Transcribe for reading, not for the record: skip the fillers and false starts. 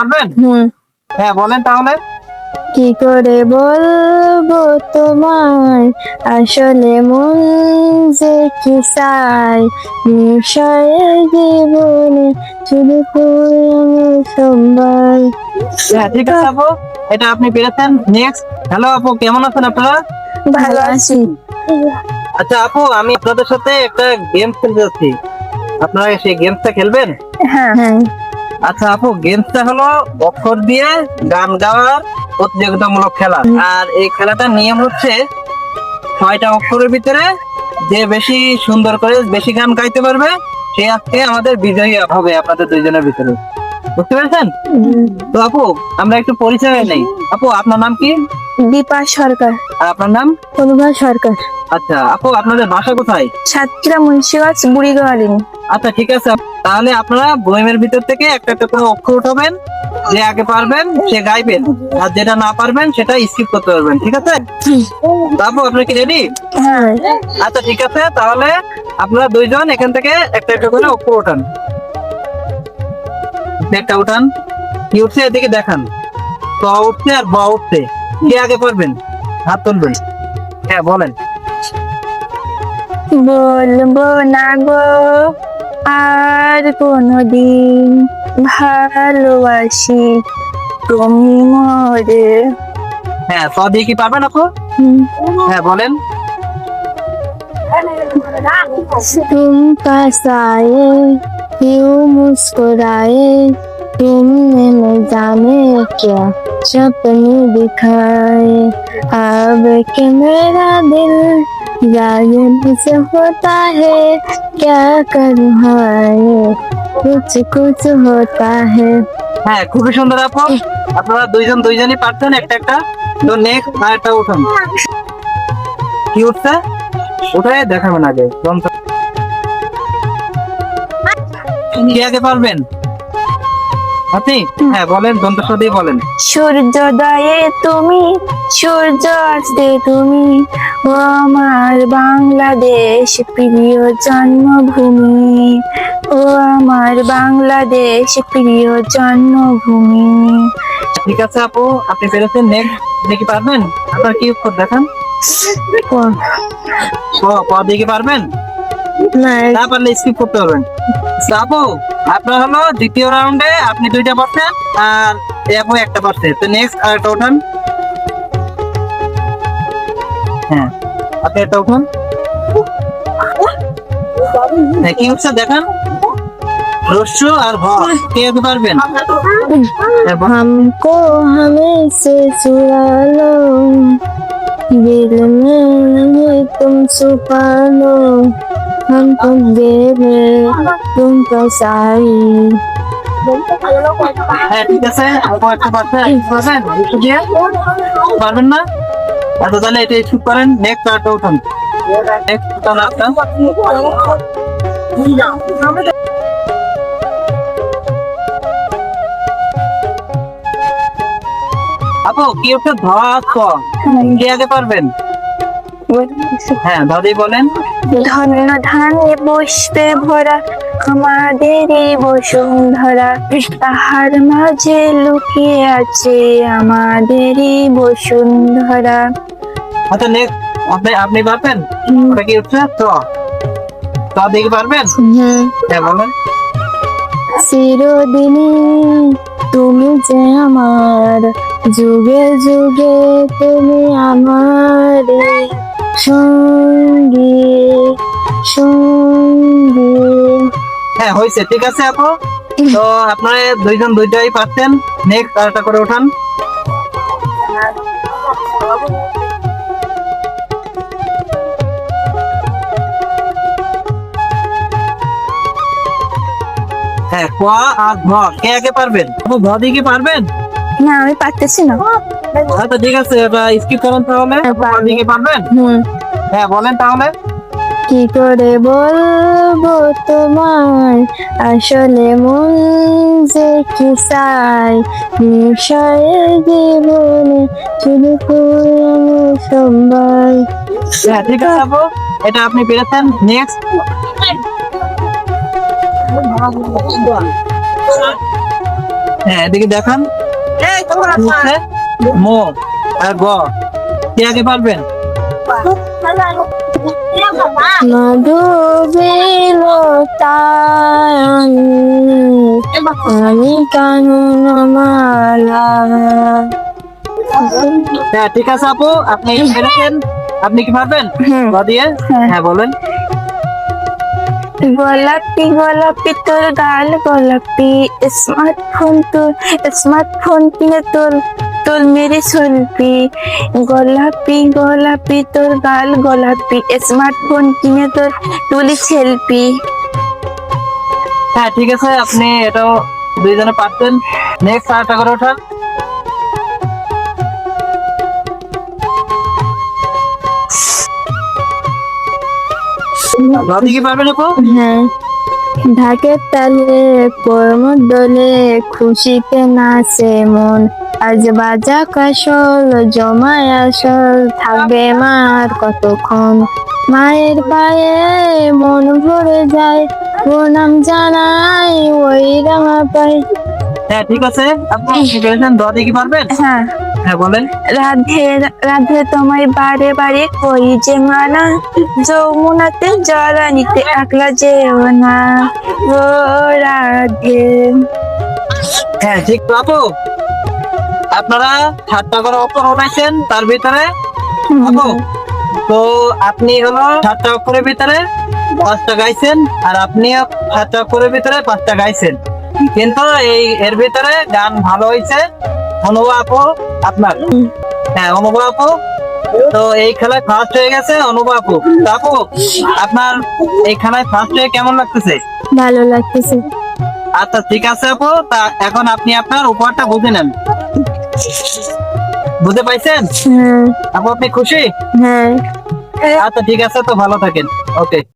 পারবেন? হ্যাঁ বলেন তাহলে। কি করে বলবো তোমায়, আসলে মন যে কি চায়, নিশয়ে জীবনে শুধু সোমবার। হ্যাঁ ঠিক আছে আপু, এটা আপনি পেরেছেন। নেক্সট। হ্যালো আপু, কেমন আছেন আপনারা? ভালো আছি। আচ্ছা আপু, আমি আপনাদের সাথে একটা গেম খেলতে যাচ্ছি, আপনারা সেই গেমসটা খেলবেন? হ্যাঁ। আচ্ছা আপু, গেমসটা হলো অক্ষর দিয়ে গান গাওয়ার প্রতিযোগিতামূলক খেলা। আর এই খেলাটার নিয়ম হচ্ছে 6টা অক্ষরের ভিতরে যে বেশি সুন্দর করে বেশি গান গাইতে পারবে সে আজকে আমাদের বিজয়ী হবে আপনাদের দুইজনের ভিতরে। বুঝতে পেরেছেন? তো আপু, আমরা একটু পরিচয় নেই। আপু, আপনার নাম কি? দীপা সরকার। আর আপনার নাম? অনুভা সরকার। আচ্ছা আপু, আপনাদের বাসা কোথায়? সাতক্ষীরা মুন্সিগঞ্জ বুড়িগোয়ালিনী। আচ্ছা ঠিক আছে, তাহলে আপনারা বইমের ভিতর থেকে একটা একটা করে অক্ষর উঠাবেন, যে আগে পারবেন সে গাইবেন, আর যেটা না পারবেন সেটা স্কিপ করতে পারবেন, ঠিক আছে? আপু, আপনি কি রেডি? হ্যাঁ। আচ্ছা ঠিক আছে, তাহলে আপনারা দুইজন এখান থেকে একটা একটা করে অক্ষর উঠান। একটা উঠান। কি উঠছে এদিকে দেখান। ক উঠছে আর ব উঠছে, কে আগে পারবেন হাত তুলবেন। হ্যাঁ বলেন। বলবো না গো আর কোনদিন, ভালোবাসি তুমি মরে। হ্যাঁ, ক দিয়ে কি পারবেন আপু? হ্যাঁ বলেন। तुम पास आए, क्यों मुस्कुराए, तुमने न जाने क्या सपने दिखाए, अब के मेरा दिल जालिम से होता है, क्या करूँ हाय कुछ कुछ होता है। হ্যাঁ, খুবই সুন্দর আপু, আপনারা দুইজন দুইজনই পারছেন একটা একটা। তো নেক্সট আরেকটা উঠান। কি উঠছে ওটাই দেখাবেন আগে। কে আগে পারবেন? আপনি? হ্যাঁ বলেন, দন্তস্ব দিয়ে বলেন। সূর্যোদয়ে তুমি, সূর্য অস্তে তুমি, ও আমার বাংলাদেশ প্রিয় জন্মভূমি, ও আমার বাংলাদেশ প্রিয় জন্মভূমি। ঠিক আছে আপু, আপনি পেরেছেন। নেক্সট দেখি পারবেন? আপনার কি উত্তর দেখান। ক দিয়ে কি পারবেন? না, না পারলে স্কিপ করতে পারবেন। তো আপু, আপনার হলো দ্বিতীয় রাউন্ডে আপনি 2টা পারছেন আর আপু একটা পারছে। তো নেক্সট আরেকটা উঠান। হ্যাঁ, আপনি একটা উঠান। হ্যাঁ, কি উঠছে দেখান। রস্য আর ভ, কে আগে পারবেন? हमको हमें से चुरा लो, दिल में नहीं तुम छुपा लो, हम तुम दे दे तुम कसाई। হ্যাঁ ঠিক আছে, আপু একটা পারছেন। পারবেন রস্য দিয়ে? পারবেন না? আচ্ছা তাহলে এটা স্কিপ করেন। নেক্সট আরেকটা উঠান। নেক্সট উঠান একটা। আপু, কি উঠছে? ধ ক, কে আগে পারবেন? হ্যাঁ, দাদি বলেন। ধন্য ধানে পুষ্পে ভরা আমাদেরই বসুন্ধরা, তাহার মাঝে লুকিয়ে আছে আমাদেরই বসুন্ধরা। আচ্ছা নেক্সট আপনি পারবেন? ওটা কি উঠছে? ত দেখি পারবেন? হ্যাঁ বলেন। চিরদিনই তুমি যে আমার, যুগে যুগে তুমি আমার সঙ্গী সঙ্গী। হ্যাঁ হয়েছে, ঠিক আছে আপু। তো আপনারা দুইজন দুইটাই পারছেন। নেক্সট আরেকটা করে উঠান। হ্যাঁ, ক আর ঘ, কে আগে পারবেন? আপু, ঘ দিয়ে কি পারবেন? না, আমি পারতেছি না। আচ্ছা ঠিক আছে, এটা স্কিপ করেন তাহলে। ঘ দিয়ে কি পারবেন? হ্যাঁ বলেন তাহলে। কি করে বলবো তোমায়, আসলে মন যে কি চায়, নিশয়ে জীবনে শুধু সোমবার। হ্যাঁ ঠিক আছে আপু, এটা আপনি পেরেছেন। নেক্সট। হ্যাঁ এদিকে দেখান। হচ্ছে মো আর গ, কে আগে পারবেন? আমি কানুন মালা। হ্যাঁ ঠিক আছে আপু, আপনি পেরেছেন। আপনি কি পারবেন হুম। গ দিয়ে? হ্যাঁ। হ্যাঁ বলেন। গোলাপি গোলাপি তোর গাল গোলাপি, স্মার্টফোন কিনে তোর তোর মেরে সেলফি। গোলাপি গোলাপি তোর গাল গোলাপি, স্মার্টফোন কিনে তোর তুলি সেলফি। হ্যাঁ ঠিক আছে, আপনি এটাও দুইজনে পারতেন। নেক্সট আরেকটা করে ওঠান। আপনি কি পারবেন আপু? হ্যাঁ। ঢাকের তালে কোমর দোলে, খুশিতে নাচে মন। আজ বাজা কাসল জমায় আসল, থাকবে মার কতক্ষণ। মায়ের পায়ে মন ভরে যায়, প্রণাম জানাই ওই রাঙা পাই। হ্যাঁ ঠিক আছে, আপনি কি পেরেছেন? দ দিয়ে কি পারবেন? হ্যাঁ। হ্যাঁ বলেন। রাধে রাধে তোমায় বারে বারে কই যে মানা, যমুনাতে জল আনিতে একলা যেও না ও রাধে। হ্যাঁ ঠিক তো আপু, আপনারা 7টা করে অক্ষর উঠাইছেন তার ভিতরে আপু। তো আপনি হলো 7টা অক্ষরের ভিতরে 5টা গাইছেন, আর আপনিও 7টা অক্ষরের ভিতরে 5টা গাইছেন। কিন্তু এর ভিতরে গান ভালো হয়েছে অনুভব আপু আপনার। হ্যাঁ অনুভব আপু, তো এই খেলায় ফার্স্ট হয়ে গেছে অনুভব আপু। তো আপু, আপনার এই খেলায় ফার্স্ট হয়ে কেমন লাগতেছে? ভালো লাগতেছে। আচ্ছা ঠিক আছে আপু, তা এখন আপনি আপনার উপহারটা বুঝে নেন। বুঝতে পাইছেন হ্যাঁ। আপু? আপনি খুশি? হ্যাঁ। আচ্ছা ঠিক আছে, তো ভালো থাকেন। ওকে।